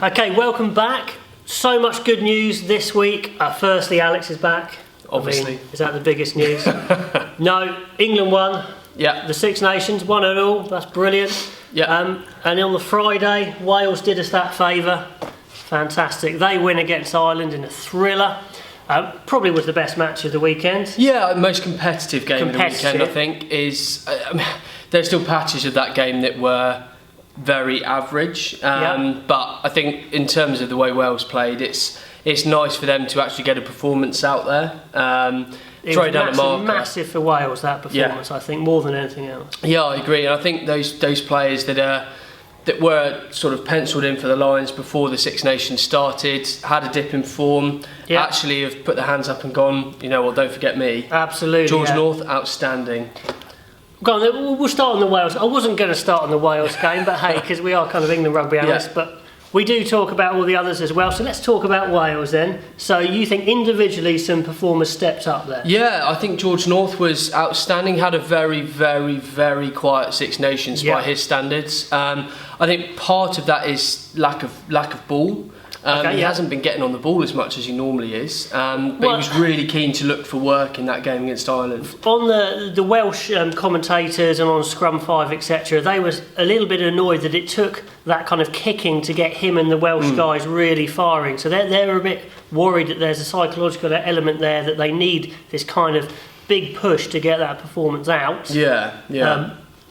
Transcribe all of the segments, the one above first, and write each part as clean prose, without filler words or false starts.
Okay, welcome back. So much good news this week. Firstly, Alex is back. Obviously. Is that the biggest news? No, England won. Yeah. The Six Nations, 1-0. That's brilliant. Yeah. And on the Friday, Wales did us that favour. Fantastic. They win against Ireland in a thriller. Probably was the best match of the weekend. Yeah, most competitive game of the weekend, I think, is... there's still patches of that game that were very average. But I think in terms of the way Wales played, it's nice for them to actually get a performance out there. It was massive for Wales, that performance, I think, more than anything else. Yeah, I agree. And I think those players that were sort of penciled in for the Lions before the Six Nations started, had a dip in form, actually have put their hands up and gone, you know what, don't forget me. Absolutely. George North, outstanding. Go on, we'll start on the Wales. I wasn't going to start on the Wales game, but hey, because we are kind of England rugby analysts, but we do talk about all the others as well. So let's talk about Wales then. So you think individually some performers stepped up there? Yeah, I think George North was outstanding. Had a very, very, very quiet Six Nations by his standards. I think part of that is lack of ball. He hasn't been getting on the ball as much as he normally is, but he was really keen to look for work in that game against Ireland. On the Welsh commentators and on Scrum 5, etc., they were a little bit annoyed that it took that kind of kicking to get him and the Welsh guys really firing. So they're a bit worried that there's a psychological element there, that they need this kind of big push to get that performance out.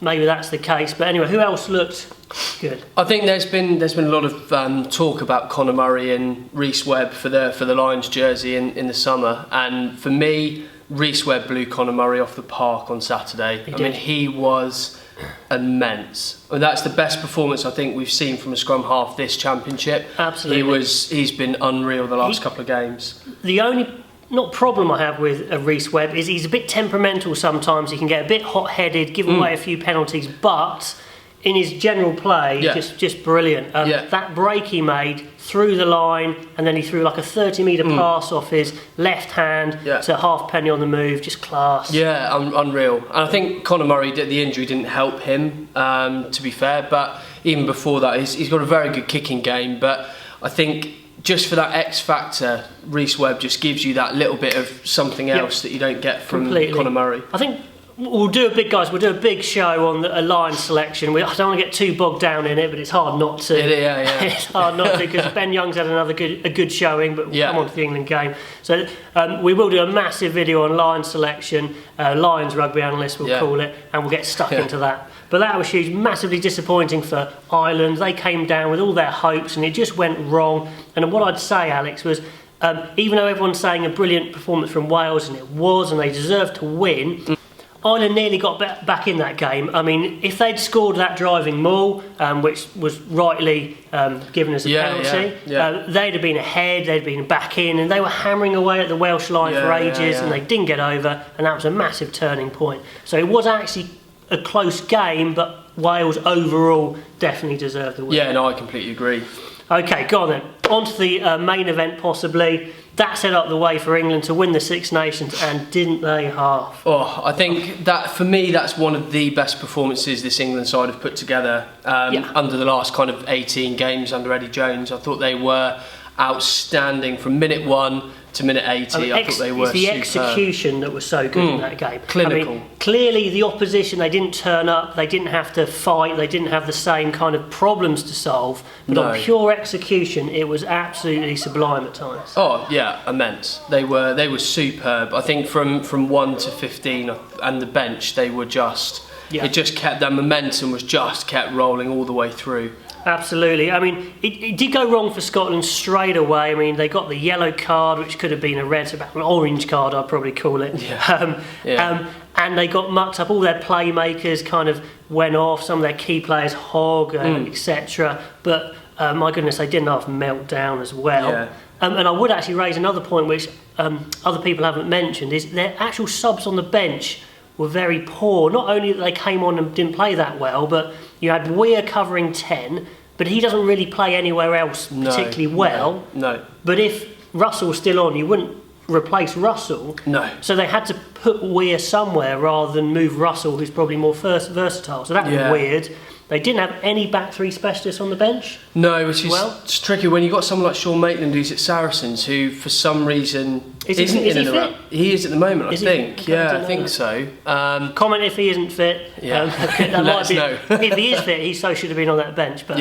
Maybe that's the case, but anyway, who else looked good? I think there's been a lot of talk about Conor Murray and Rhys Webb for the Lions jersey in the summer, and for me, Rhys Webb blew Conor Murray off the park on Saturday. He was immense. That's the best performance I think we've seen from a scrum half this championship. Absolutely, he's been unreal the last couple of games. The only problem I have with Rhys Webb is he's a bit temperamental sometimes. He can get a bit hot-headed, give away a few penalties, but in his general play, just brilliant. That break he made through the line, and then he threw like a 30-metre pass off his left hand to Halfpenny on the move, just class. Yeah, unreal. And I think Conor Murray, the injury didn't help him, to be fair, but even before that, he's got a very good kicking game, but I think just for that X factor, Rhys Webb just gives you that little bit of something else that you don't get from Conor Murray. I think we'll do a big show on a line selection. I don't want to get too bogged down in it, but it's hard not to. It's hard not to, because Ben Young's had a good showing, but we'll come on to the England game. So we will do a massive video on line selection, Lions Rugby Analyst we'll call it, and we'll get stuck into that. But that was huge, massively disappointing for Ireland. They came down with all their hopes and it just went wrong. And what I'd say, Alex, was even though everyone's saying a brilliant performance from Wales, and it was, and they deserved to win, Ireland nearly got back in that game. I mean, if they'd scored that driving maul, which was rightly given as a penalty, they'd have been ahead, they'd been back in, and they were hammering away at the Welsh line for ages, and they didn't get over, and that was a massive turning point. So it was actually a close game, but Wales overall definitely deserved the win. Yeah, no, I completely agree. Okay, go on then. On to the main event, possibly. That set up the way for England to win the Six Nations, and didn't they half? I think that, for me, that's one of the best performances this England side have put together under the last kind of 18 games under Eddie Jones. I thought they were outstanding from minute 1 to minute 80. I thought they were superb. It's the execution that was so good in that game. Clinical. Clearly the opposition, they didn't turn up, they didn't have to fight, they didn't have the same kind of problems to solve, but on pure execution it was absolutely sublime at times. Oh yeah, immense. They were superb. I think from 1 to 15 and the bench, they were just it just kept, their momentum was just kept rolling all the way through. Absolutely. I mean, it did go wrong for Scotland straight away. I mean, they got the yellow card, which could have been a red, about an orange card, I'd probably call it. And they got mucked up. All their playmakers kind of went off. Some of their key players, Hogg, etc. But my goodness, they didn't have meltdown as well. Yeah. And I would actually raise another point, which other people haven't mentioned, is their actual subs on the bench were very poor. Not only that they came on and didn't play that well, but you had Weir covering 10, but he doesn't really play anywhere else particularly well. No. But if Russell was still on, you wouldn't replace Russell. No. So they had to put Weir somewhere rather than move Russell, who's probably more versatile. So that was weird. They didn't have any back three specialists on the bench. No, which is it's tricky when you've got someone like Sean Maitland who's at Saracens, who for some reason isn't in a ruck. He is at the moment, I think. I think so. Comment if he isn't fit. Yeah, that let us know. If he is fit, he so should have been on that bench. But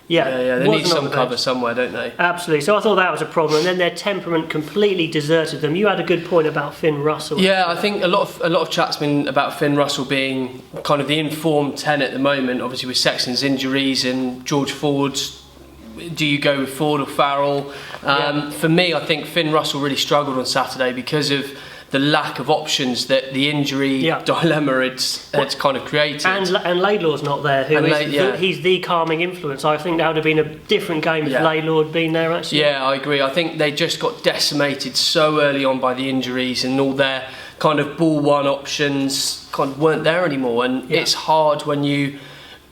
they need some cover somewhere, don't they? Absolutely. So I thought that was a problem. And then their temperament completely deserted them. You had a good point about Finn Russell. Yeah, I think a lot of chat's been about Finn Russell being kind of the informed 10 at the moment. Obviously with Sexton's injuries and George Ford's. Do you go with Ford or Farrell? For me, I think Finn Russell really struggled on Saturday because of the lack of options that the injury dilemma had kind of created. And Laidlaw's not there, he's the calming influence. I think that would have been a different game if Laidlaw had been there, actually. Yeah, I agree. I think they just got decimated so early on by the injuries, and all their kind of ball one options kind of weren't there anymore. And it's hard when you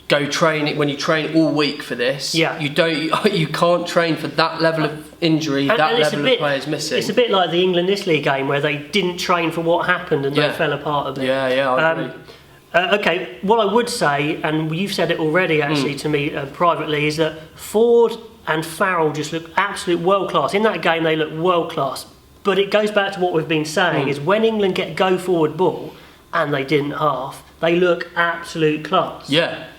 when you train all week for this. You can't train for that level of injury, that level of players missing. It's a bit like the England-Italy game where they didn't train for what happened and they fell apart a bit. I agree. Okay, what I would say, and you've said it already actually to me privately, is that Ford and Farrell just look absolute world class. In that game they look world class. But it goes back to what we've been saying, is when England get go forward ball, and they didn't half, they look absolute class.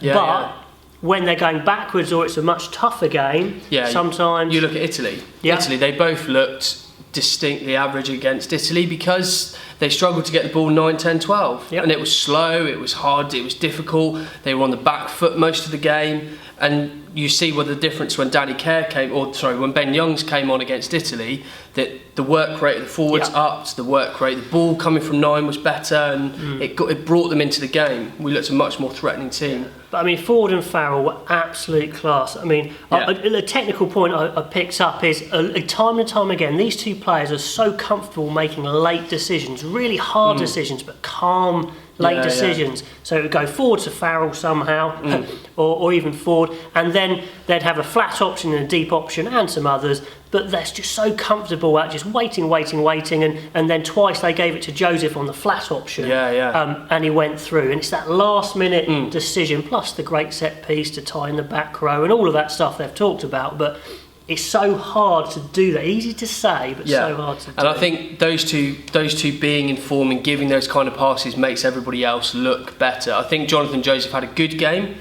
But when they're going backwards or it's a much tougher game, sometimes... You look at Italy. Italy, they both looked distinctly average against Italy because they struggled to get the ball 9, 10, 12. And it was slow, it was hard, it was difficult. They were on the back foot most of the game. And you see what the difference when when Ben Youngs came on against Italy, that the work rate of the forwards upped, the work rate, the ball coming from 9 was better, and it brought them into the game. We looked a much more threatening team. But I mean, Ford and Farrell were absolute class. I mean, a technical point I picked up is time and time again, these two players are so comfortable making late decisions, really hard decisions, but calm late decisions. So it would go forward to Farrell somehow, or even Ford, and then they'd have a flat option and a deep option and some others, but they're just so comfortable at just waiting, and then twice they gave it to Joseph on the flat option, and he went through. And it's that last minute decision, plus the great set piece to tie in the back row, and all of that stuff they've talked about, but it's so hard to do that. Easy to say, but so hard to do. And I think those two being in form and giving those kind of passes makes everybody else look better. I think Jonathan Joseph had a good game.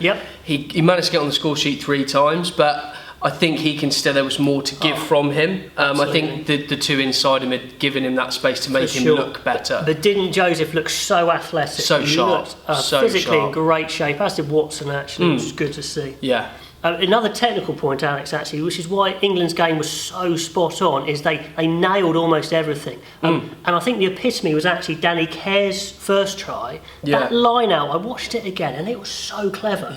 He managed to get on the score sheet 3 times, but I think he can still. There was more to give from him. I think the two inside him had given him that space to make him look better. But didn't Joseph look so athletic? So sharp. Physically in great shape, as did Watson actually, which was good to see. Another technical point, Alex, actually, which is why England's game was so spot on, is they nailed almost everything. And I think the epitome was actually Danny Care's first try. That line out, I watched it again, and it was so clever.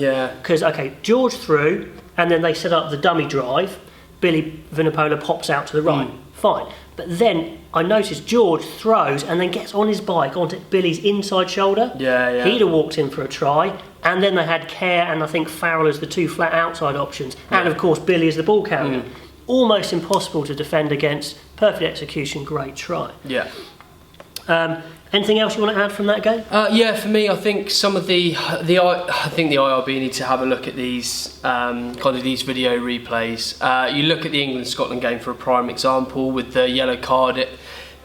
Because, George threw, and then they set up the dummy drive. Billy Vunipola pops out to the right. Fine. But then I noticed George throws and then gets on his bike onto Billy's inside shoulder. He'd have walked in for a try. And then they had Care and I think Farrell as the two flat outside options. And of course Billy as the ball carrier. Almost impossible to defend against. Perfect execution, great try. Anything else you want to add from that game? For me, I think some of the IRB need to have a look at these these video replays. You look at the England-Scotland game for a prime example with the yellow card at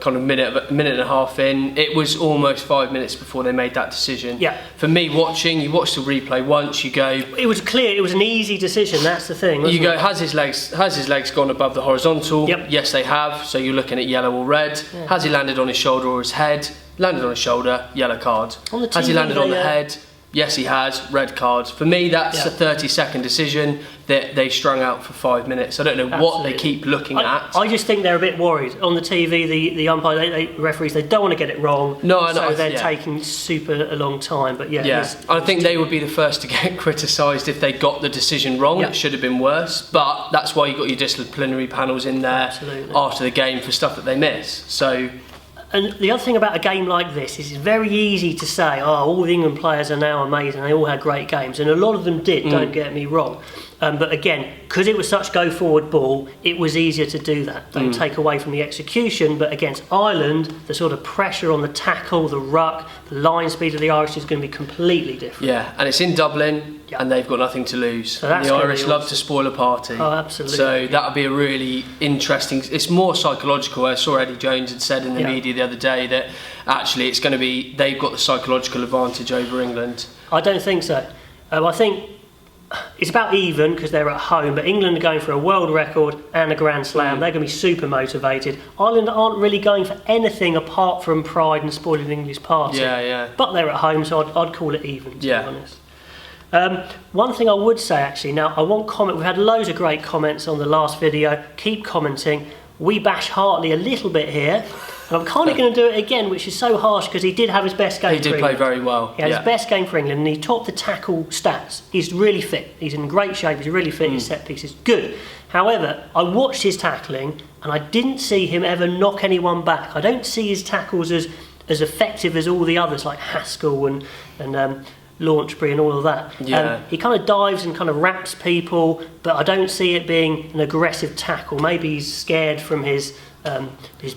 kind of minute and a half in. It was almost 5 minutes before they made that decision. For me, you watch the replay once, you go. It was clear. It was an easy decision. That's the thing. You go. Has his legs gone above the horizontal? Yes, they have. So you're looking at yellow or red. Has he landed on his shoulder or his head? Landed on his shoulder, yellow card. Has he landed on the head? Yes, he has, red card. For me, that's a 30-second decision that they strung out for 5 minutes. I don't know what they keep looking at. I just think they're a bit worried. On the TV, the umpire, the referees, they don't want to get it wrong. So they're taking super a long time. But I think they would be the first to get criticised if they got the decision wrong. It should have been worse. But that's why you've got your disciplinary panels in there after the game for stuff that they miss. So. And the other thing about a game like this is it's very easy to say, all the England players are now amazing, they all had great games, and a lot of them did, don't get me wrong. But again, because it was such go-forward ball, it was easier to do that. Don't take away from the execution, but against Ireland, the sort of pressure on the tackle, the ruck, the line speed of the Irish is going to be completely different. Yeah, and it's in Dublin, and they've got nothing to lose. So that's the Irish love to spoil a party. Oh, absolutely. So that'll be a really interesting... It's more psychological. I saw Eddie Jones had said in the media the other day that actually it's going to be... They've got the psychological advantage over England. I don't think so. I think it's about even because they're at home, but England are going for a world record and a Grand Slam. They're going to be super motivated. Ireland aren't really going for anything apart from pride and spoiling the English party. Yeah. But they're at home, so I'd call it even, to be honest. One thing I would say, actually, now I want comment. We've had loads of great comments on the last video. Keep commenting. We bash Hartley a little bit here. And I'm kind of going to do it again, which is so harsh because he did have his best game. He did play very well. He had his best game for England, and he topped the tackle stats. He's really fit. He's in great shape. He's really fit. His set piece is good. However, I watched his tackling, and I didn't see him ever knock anyone back. I don't see his tackles as effective as all the others, like Haskell and Launchbury and all of that. He kind of dives and kind of wraps people, but I don't see it being an aggressive tackle. Maybe he's scared from his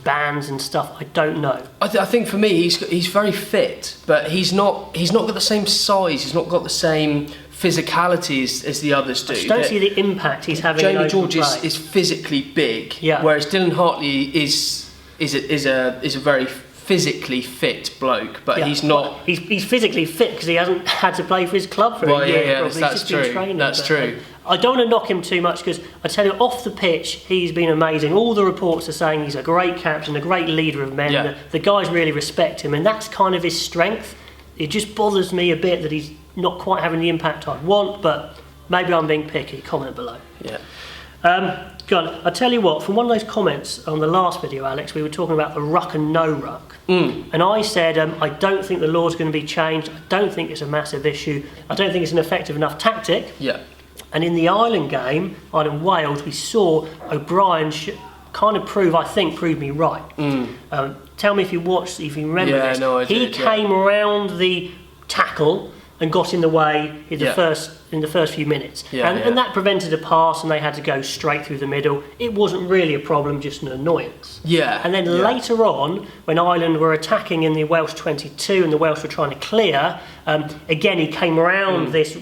bands and stuff. I don't know. I think for me, he's very fit, but he's not got the same size. He's not got the same physicality as the others do. I just don't see the impact he's having. Jamie George is physically big, whereas Dylan Hartley is a very physically fit bloke, but he's not. He's physically fit because he hasn't had to play for his club for a year. That's true. That's true. I don't want to knock him too much because I tell you, off the pitch, he's been amazing. All the reports are saying he's a great captain, a great leader of men. The guys really respect him, and that's kind of his strength. It just bothers me a bit that he's not quite having the impact I'd want, but maybe I'm being picky. Comment below. Go on. I tell you what, from one of those comments on the last video, Alex, we were talking about the ruck and no ruck. And I said, I don't think the law's going to be changed. I don't think it's a massive issue. I don't think it's an effective enough tactic. And in the Ireland game, Ireland-Wales, we saw O'Brien kind of prove me right. Tell me if you watched, if you remember this. No, I did, came around the tackle and got in the way in the first few minutes. And that prevented a pass, and they had to go straight through the middle. It wasn't really a problem, just an annoyance. And then later on, when Ireland were attacking in the Welsh 22 and the Welsh were trying to clear, again he came around this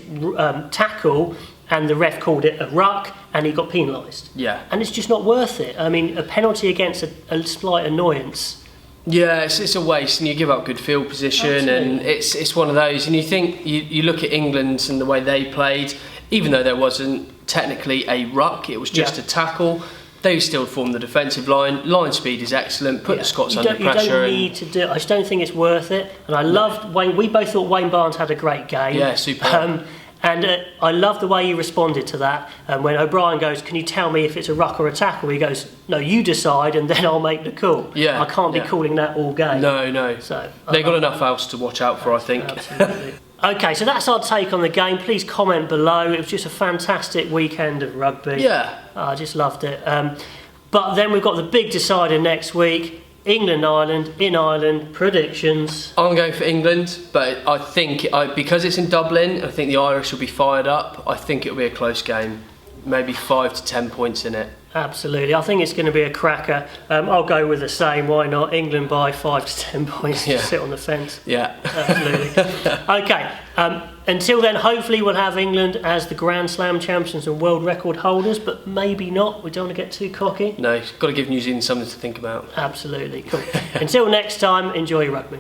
tackle, and the ref called it a ruck, and he got penalised. And it's just not worth it. I mean, a penalty against a slight annoyance. It's a waste, and you give up good field position. And it's one of those. And you think you look at England and the way they played, even though there wasn't technically a ruck, it was just a tackle. They still formed the defensive line. Line speed is excellent. Put the Scots under pressure. You don't need to do it. I just don't think it's worth it. And I loved Wayne. We both thought Wayne Barnes had a great game. Super. And I love the way he responded to that. When O'Brien goes, can you tell me if it's a ruck or a tackle? He goes, no, you decide and then I'll make the call. I can't be calling that all game. No. So they've got enough else to watch out for, I think. Absolutely. Okay, so that's our take on the game. Please comment below. It was just a fantastic weekend of rugby. I just loved it. But then we've got the big decider next week. England-Ireland, in Ireland, predictions. I'm going for England, but I think because it's in Dublin, I think the Irish will be fired up. I think it'll be a close game, maybe 5 to 10 points in it. Absolutely, I think it's going to be a cracker. I'll go with the same. Why not? England by 5 to 10 points. Just sit on the fence. Absolutely. Okay. Until then, hopefully we'll have England as the Grand Slam champions and world record holders, but maybe not. We don't want to get too cocky. No, got to give New Zealand something to think about. Absolutely. Cool. Until next time, enjoy your rugby.